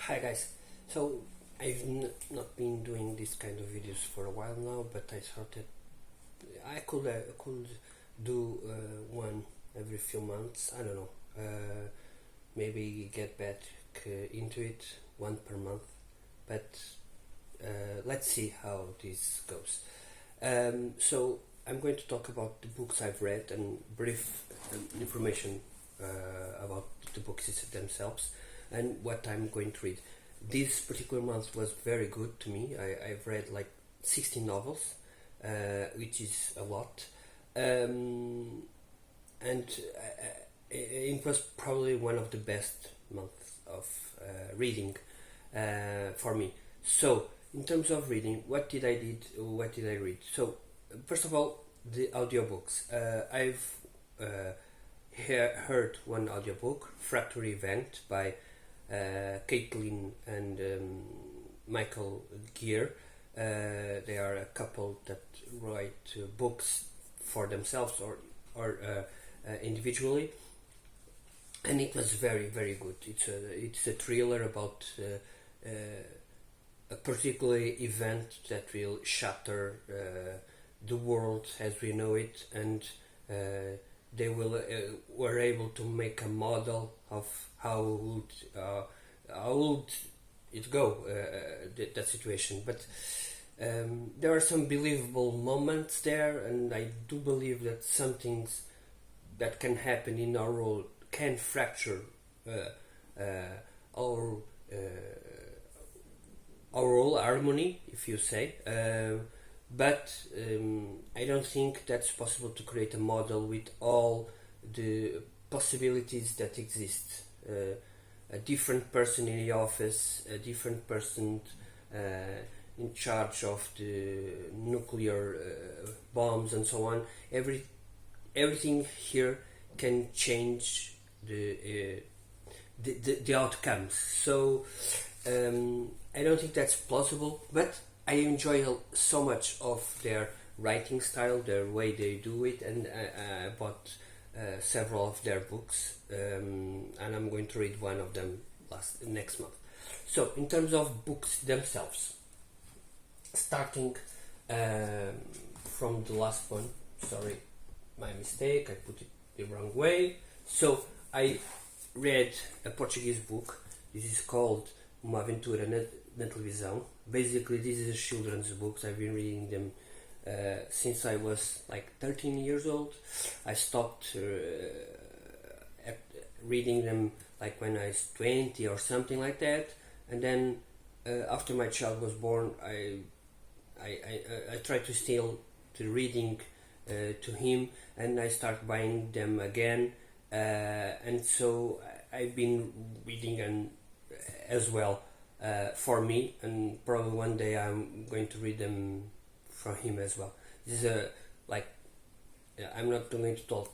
Hi guys, so I've not been doing this kind of videos for a while now, but I thought that I could do one every few months. I don't know, maybe get back into it, one per month, but let's see how this goes. So I'm going to talk about the books I've read and brief information about the books themselves and what I'm going to read. This particular month was very good to me. I've read like 16 novels, which is a lot, and it was probably one of the best months of reading for me. So, in terms of reading, what did I read? So, first of all, the audiobooks. I've heard one audiobook, Fracture Event, by Caitlin and Michael Gear. They are a couple that write books for themselves or individually, and it was very good. It's a thriller about a particular event that will shatter the world as we know it, and they were able to make a model of how would it go, that situation. But there are some believable moments there, and I do believe that some things that can happen in our world can fracture our whole harmony, if you say. But I don't think that's possible to create a model with all the possibilities that exist. A different person in the office, a different person in charge of the nuclear bombs and so on. Everything here can change the outcomes. So I don't think that's plausible, but I enjoy so much of their writing style, their way they do it, and I bought several of their books, and I'm going to read one of them next month. So, in terms of books themselves, starting from the last one, sorry, my mistake, I put it the wrong way. So, I read a Portuguese book. This is called Uma Aventura na Televisão. Basically, this is a children's books. I've been reading them since I was like 13 years old. I stopped reading them like when I was 20 or something like that, and then after my child was born, I tried to still to reading to him, and I started buying them again, and so I've been reading and as well for me, and probably one day I'm going to read them for him as well. This is I'm not going to talk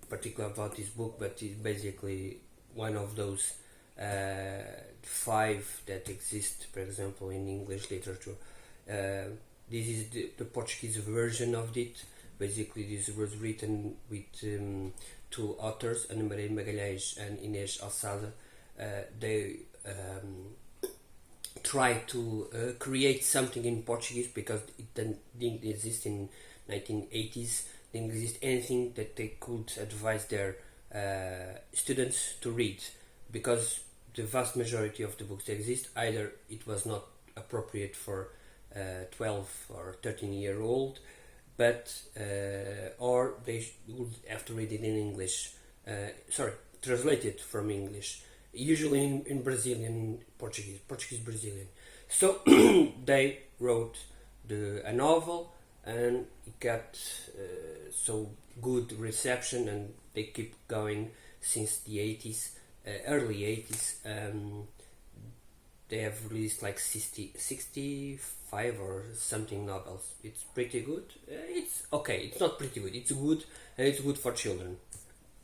particular about this book, but it's basically one of those 5 that exist, for example, in English literature. This is the Portuguese version of it. Basically, this was written with 2 authors, Ana Maria Magalhães and Inês Alçada. They try to create something in Portuguese because it didn't exist in 1980s. Didn't exist anything that they could advise their students to read, because the vast majority of the books that exist, either it was not appropriate for 12 or 13-year-old, but or they would have to read it in English. Translated from English, usually in Brazilian Portuguese Brazilian. So they wrote a novel, and it got so good reception, and they keep going since the 80s, early 80s. They have released like 65 or something novels. It's pretty good. It's okay. It's not pretty good. It's good, and it's good for children.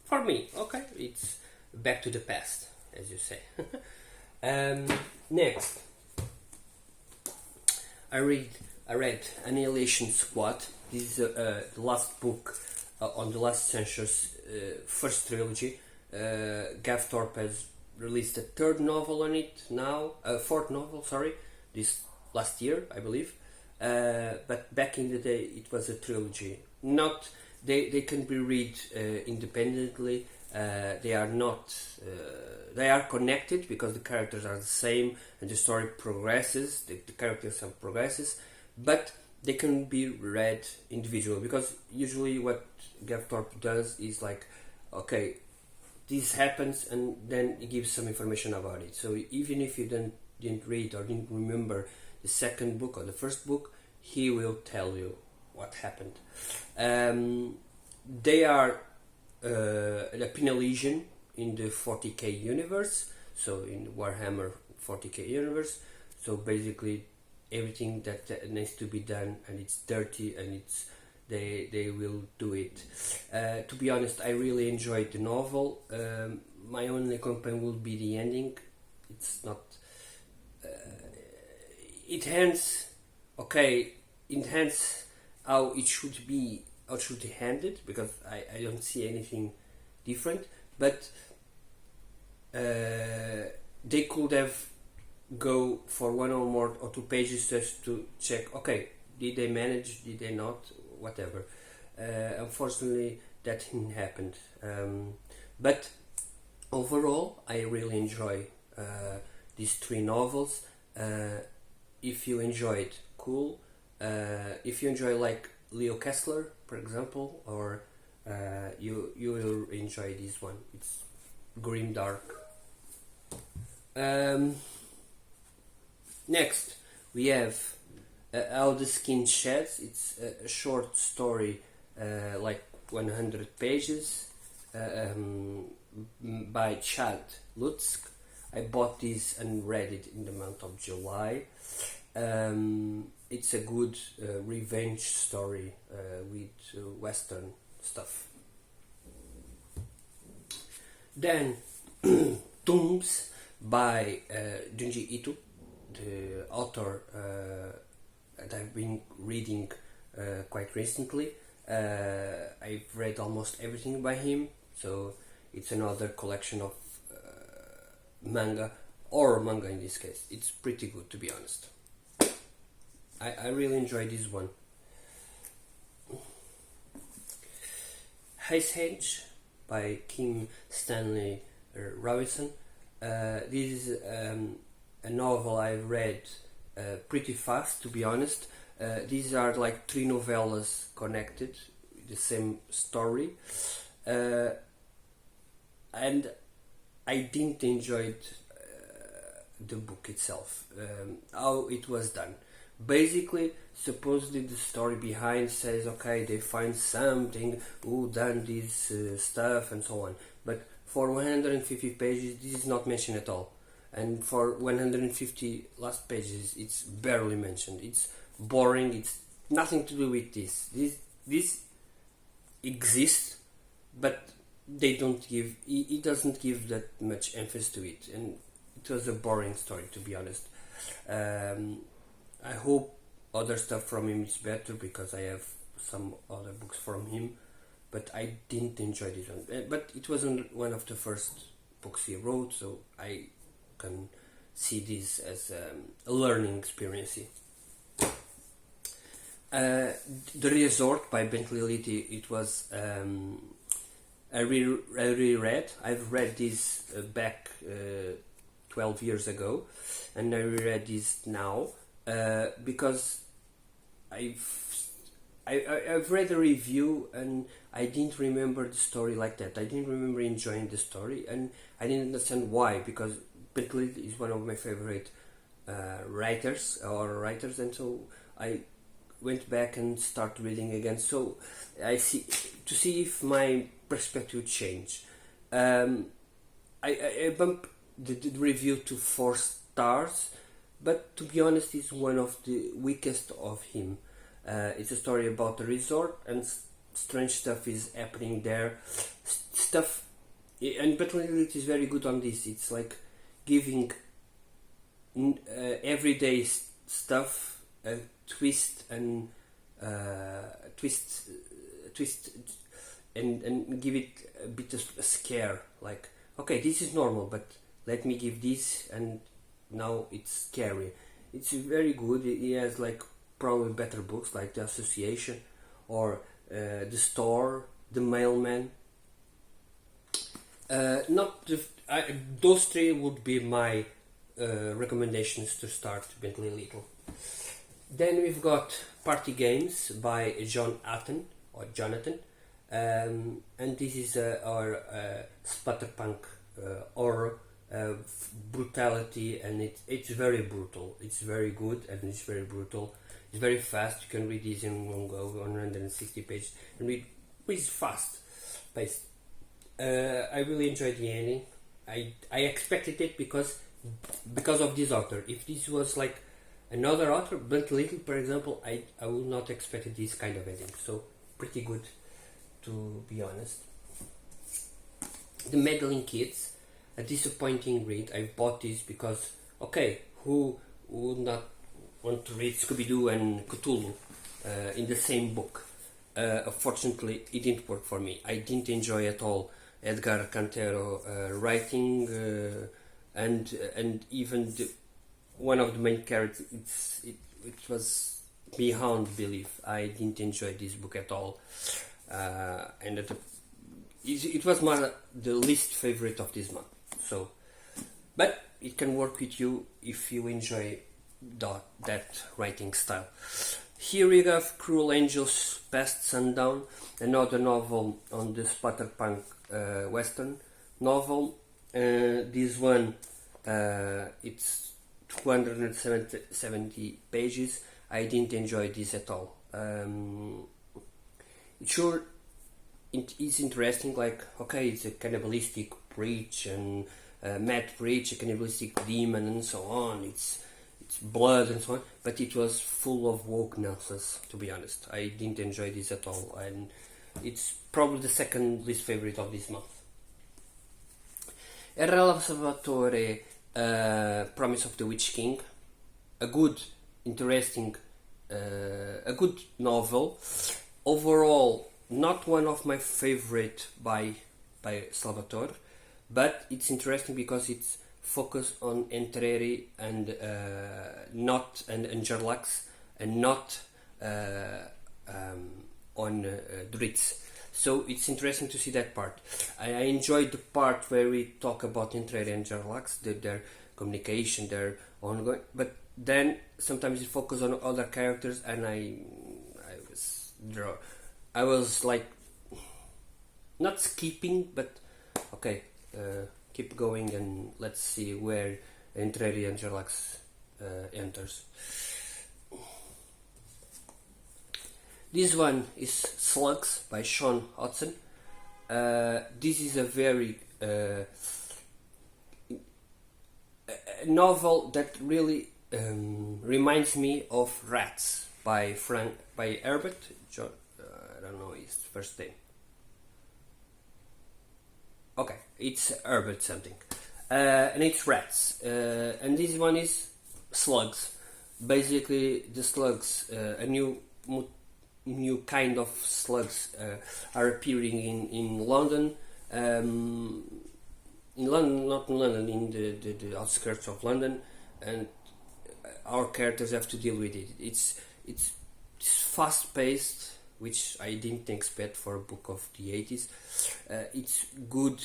For me, okay. It's back to the past, as you say. Next, I read Annihilation Squad. This is the last book on the last century's first trilogy. Gav Thorpe has released a third novel on it now, a fourth novel, sorry, this last year, I believe. But back in the day, it was a trilogy. Not they can be read independently. They are not. They are connected because the characters are the same and the story progresses. The characters have progresses, but they can be read individually because usually what Gav Thorpe does is like, okay, this happens and then he gives some information about it. So even if you didn't read or didn't remember the second book or the first book, he will tell you what happened. They are a Pinalesian in the 40k universe, so in the Warhammer 40k universe. So basically everything that needs to be done and it's dirty and it's they will do it. To be honest, I really enjoyed the novel. My only complaint will be the ending. It's not. It ends okay. It ends how it should be. How it should be handed because I don't see anything different. But they could have go for one or more or 2 pages just to check. Okay, did they manage? Did they not? Whatever. Unfortunately, that didn't happen. But overall, I really enjoy these 3 novels. If you enjoyed, cool. If you enjoy like Leo Kessler, for example, or you will enjoy this one. It's grim dark. Next, we have How the Skin Sheds. It's a short story, like 100 pages, by Chad Lutzk. I bought this and read it in the month of July. It's a good revenge story with Western stuff. Then, Tombs by Junji Ito, the author that I've been reading quite recently. I've read almost everything by him, so it's another collection of manga, or manga in this case. It's pretty good, to be honest. I really enjoy this one. Ice Hedge by Kim Stanley Robinson. This is a novel I read pretty fast, to be honest. These are like 3 novellas connected, the same story, and I didn't enjoy the book itself, how it was done. Basically, supposedly the story behind says, okay, they find something, who done this stuff and so on, but for 150 pages this is not mentioned at all, and for 150 last pages it's barely mentioned. It's boring. It's nothing to do with this exists, but they don't give it doesn't give that much emphasis to it, and it was a boring story, to be honest. I hope other stuff from him is better because I have some other books from him, but I didn't enjoy this one. But it wasn't one of the first books he wrote, so I can see this as a learning experience. The Resort by Bentley Liddy, it was I reread. I've read this back 12 years ago, and I reread this now because I've read a review and I didn't remember the story like that. I didn't remember enjoying the story, and I didn't understand why, because Bentley is one of my favorite writers, and so I went back and started reading again. So I see if my perspective changed. I bumped the review to 4 stars, but to be honest, it's one of the weakest of him. It's a story about a resort, and strange stuff is happening there. And Bentley is very good on this. It's like giving everyday stuff a twist and and give it a bit of a scare. Like, okay, this is normal, but let me give this, and now it's scary. It's very good. He has like probably better books like The Association or The Store, The Mailman. Not the, those three would be my recommendations to start Bentley Little. Then we've got Party Games by Jonathan, and this is our splatterpunk horror brutality, and it's very brutal. It's very good and it's very brutal. It's very fast. You can read this in one go, 160 pages, and read fast paced. I really enjoyed the ending. I expected it because of this author. If this was like another author, Bentley Little, for example, I would not expect this kind of ending. So pretty good, to be honest. The Meddling Kids, a disappointing read. I bought this because, okay, who would not want to read Scooby-Doo and Cthulhu in the same book? Unfortunately, it didn't work for me. I didn't enjoy at all Edgar Cantero writing, and even one of the main characters. It was beyond belief. I didn't enjoy this book at all, and it was the least favorite of this month. So, but it can work with you if you enjoy that writing style. Here we have Cruel Angels Past Sundown, another novel on the splatterpunk western novel. This one, it's 270 pages. I didn't enjoy this at all. Sure, it is interesting, like, okay, it's a cannibalistic preach and mad preach, a cannibalistic demon and so on. It's blood and so on, but it was full of woke nonsense, to be honest. I didn't enjoy this at all, and it's probably the second least favorite of this month. R.L. Salvatore, Promise of the Witch King, a good, interesting, a good novel. Overall, not one of my favorite by Salvatore, but it's interesting because it's focused on Entreri and Gerlax, and not on Dritz. So it's interesting to see that part. I enjoyed the part where we talk about Entreri and Gerlax, their communication, their ongoing, but then sometimes it focuses on other characters, and I was like not skipping, but okay, keep going and let's see where Entreri and Gerlax enters. This one is Slugs by Sean Hodson. This is a very a novel that really reminds me of Rats by Herbert. I don't know his first name. Okay, it's Herbert something, and it's Rats. And this one is Slugs. Basically, the slugs, a new kind of slugs are appearing in London. In London, not in London, in the outskirts of London, and our characters have to deal with it. It's fast paced, which I didn't expect for a book of the 80s. It's good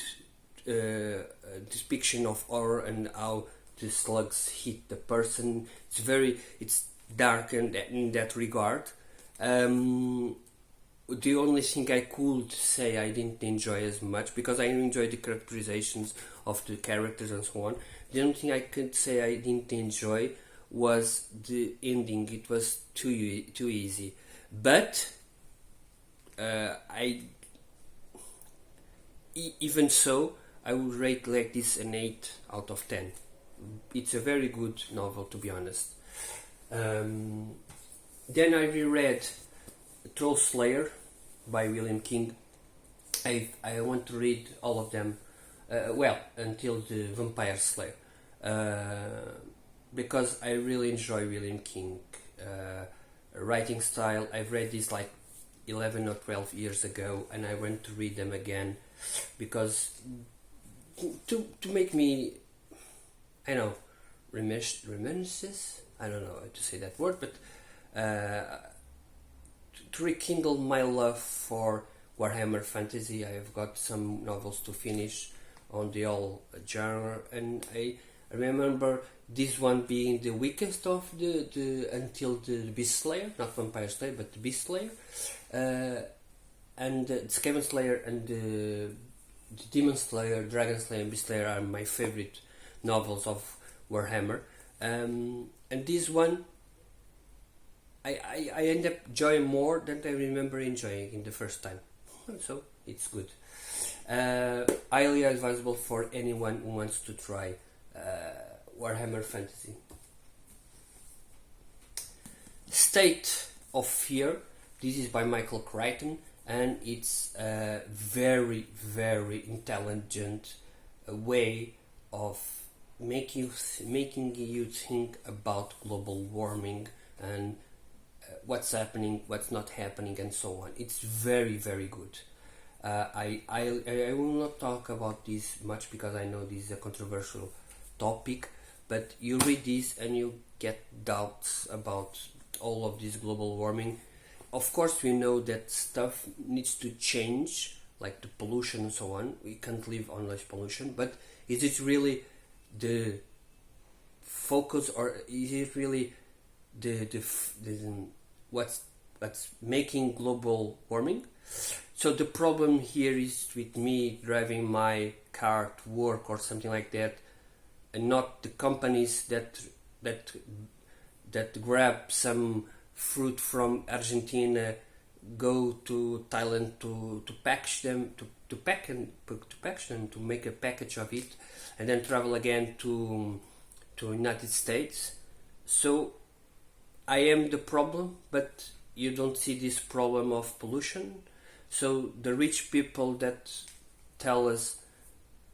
depiction of horror and how the slugs hit the person. It's dark in that regard. The only thing I could say I didn't enjoy as much, because I enjoyed the characterizations of the characters and so on. The only thing I could say I didn't enjoy was the ending. It was too easy. But even so, I would rate like this an 8 out of 10. It's a very good novel, to be honest. Then I reread Troll Slayer by William King. I want to read all of them, until the Vampire Slayer, because I really enjoy William King writing style. I've read this like 11 or 12 years ago, and I went to read them again because to make me I know, reminiscences. I don't know how to say that word, but to rekindle my love for Warhammer Fantasy. I have got some novels to finish on the all genre, and I remember this one being the weakest of the until the Beast Slayer, not Vampire Slayer, but the Beast Slayer, and the Skaven Slayer and the Demon Slayer, Dragon Slayer, and Beast Slayer are my favorite novels of Warhammer, and this one I end up enjoying more than I remember enjoying in the first time, so it's good. Highly advisable for anyone who wants to try Warhammer Fantasy. State of Fear. This is by Michael Crichton, and it's a very, very intelligent way of making you think about global warming and what's happening, what's not happening, and so on. It's very, very good. I will not talk about this much because I know this is a controversial topic, but you read this and you get doubts about all of this global warming. Of course, we know that stuff needs to change, like the pollution and so on. We can't live on less pollution, but is it really the focus, or is it really the what's making global warming? So the problem here is with me driving my car to work or something like that, and not the companies that grab some fruit from Argentina, go to Thailand to package them, to package them, to make a package of it, and then travel again to United States. So I am the problem, but you don't see this problem of pollution. So the rich people that tell us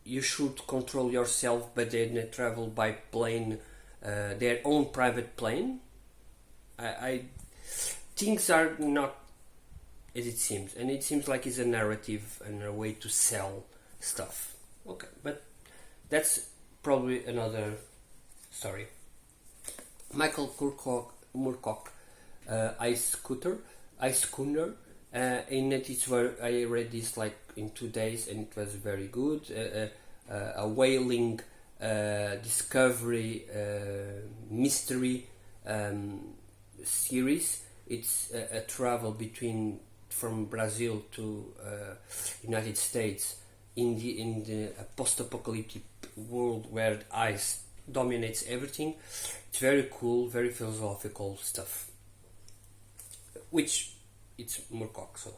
you should control yourself, but then they travel by plane, their own private plane. Things are not as it seems, and it seems like it's a narrative and a way to sell stuff. Okay, but that's probably another story. Michael Moorcock, Ice Schooner. In it, it's where I read this like in 2 days, and it was very good. A whaling discovery mystery series. It's a travel from Brazil to United States in the post-apocalyptic world where ice dominates everything. It's very cool, very philosophical stuff, which it's Moorcock. So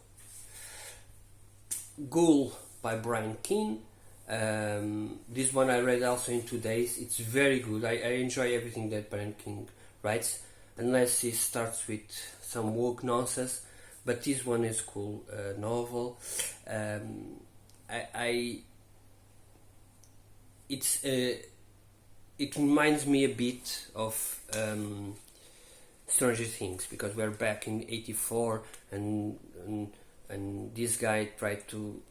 Ghoul by Brian Keane. This one I read also in 2 days. It's very good. I enjoy everything that Brian Keane writes, unless he starts with some woke nonsense, but this one is cool novel. It reminds me a bit of Stranger Things, because we're back in '84, and this guy tried to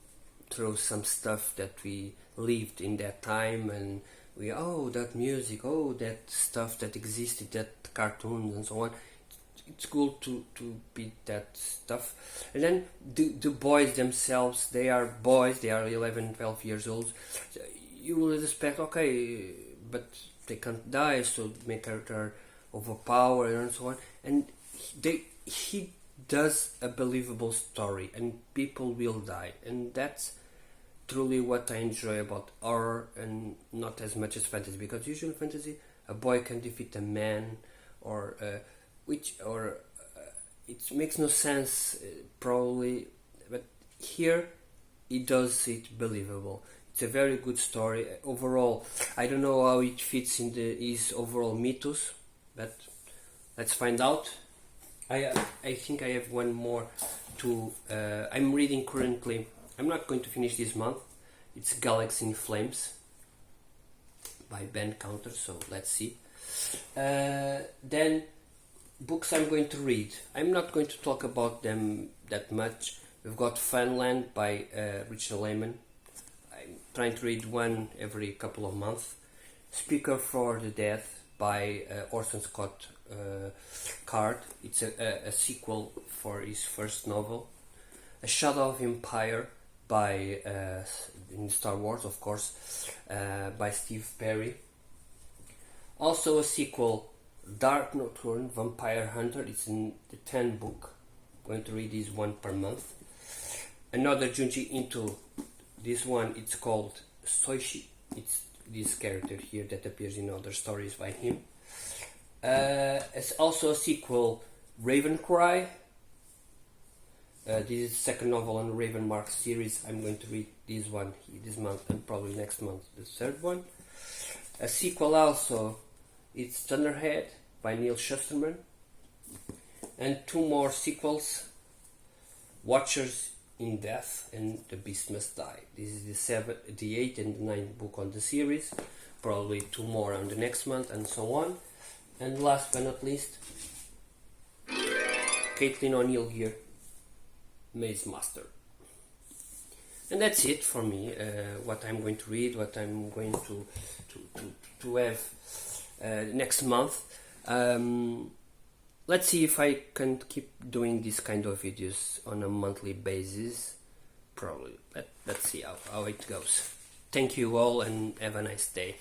throw some stuff that we lived in that time, and that music, that stuff that existed, that cartoons and so on. It's cool to beat that stuff. And then the boys themselves, they are boys, they are 11, 12 years old. So you would expect, okay, but they can't die, so make character overpowered and so on. And he does a believable story, and people will die, and that's truly what I enjoy about horror, and not as much as fantasy, because usually fantasy, a boy can defeat a man, or it makes no sense probably, but here it does it believable. It's a very good story overall. I don't know how it fits in his overall mythos, but let's find out. I think I have one more to I'm reading currently. I'm not going to finish this month. It's Galaxy in Flames by Ben Counter, so let's see. Then books I'm going to read. I'm not going to talk about them that much. We've got Funland by Richard Lehman. I'm trying to read one every couple of months. Speaker for the Dead by Orson Scott Card. It's a sequel for his first novel. A Shadow of Empire by in Star Wars, of course, by Steve Perry. Also a sequel, Dark Nocturne Vampire Hunter. It's in the 10 book. I'm going to read this one per month. Another Junji Ito. This one, it's called Soishi. It's this character here that appears in other stories by him. It's also a sequel, Raven Cry. This is the second novel on Raven Mark series. I'm going to read this one this month and probably next month the third one. A sequel also, it's Thunderhead by Neil Shusterman. And two more sequels, Watchers in Death and The Beast Must Die. This is the 8th and the 9th book on the series. Probably two more on the next month and so on. And last but not least, Caitlin O'Neill here, Maze Master. And that's it for me. What I'm going to read, what I'm going to have next month. Let's see if I can keep doing this kind of videos on a monthly basis. Probably. Let's see how it goes. Thank you all and have a nice day.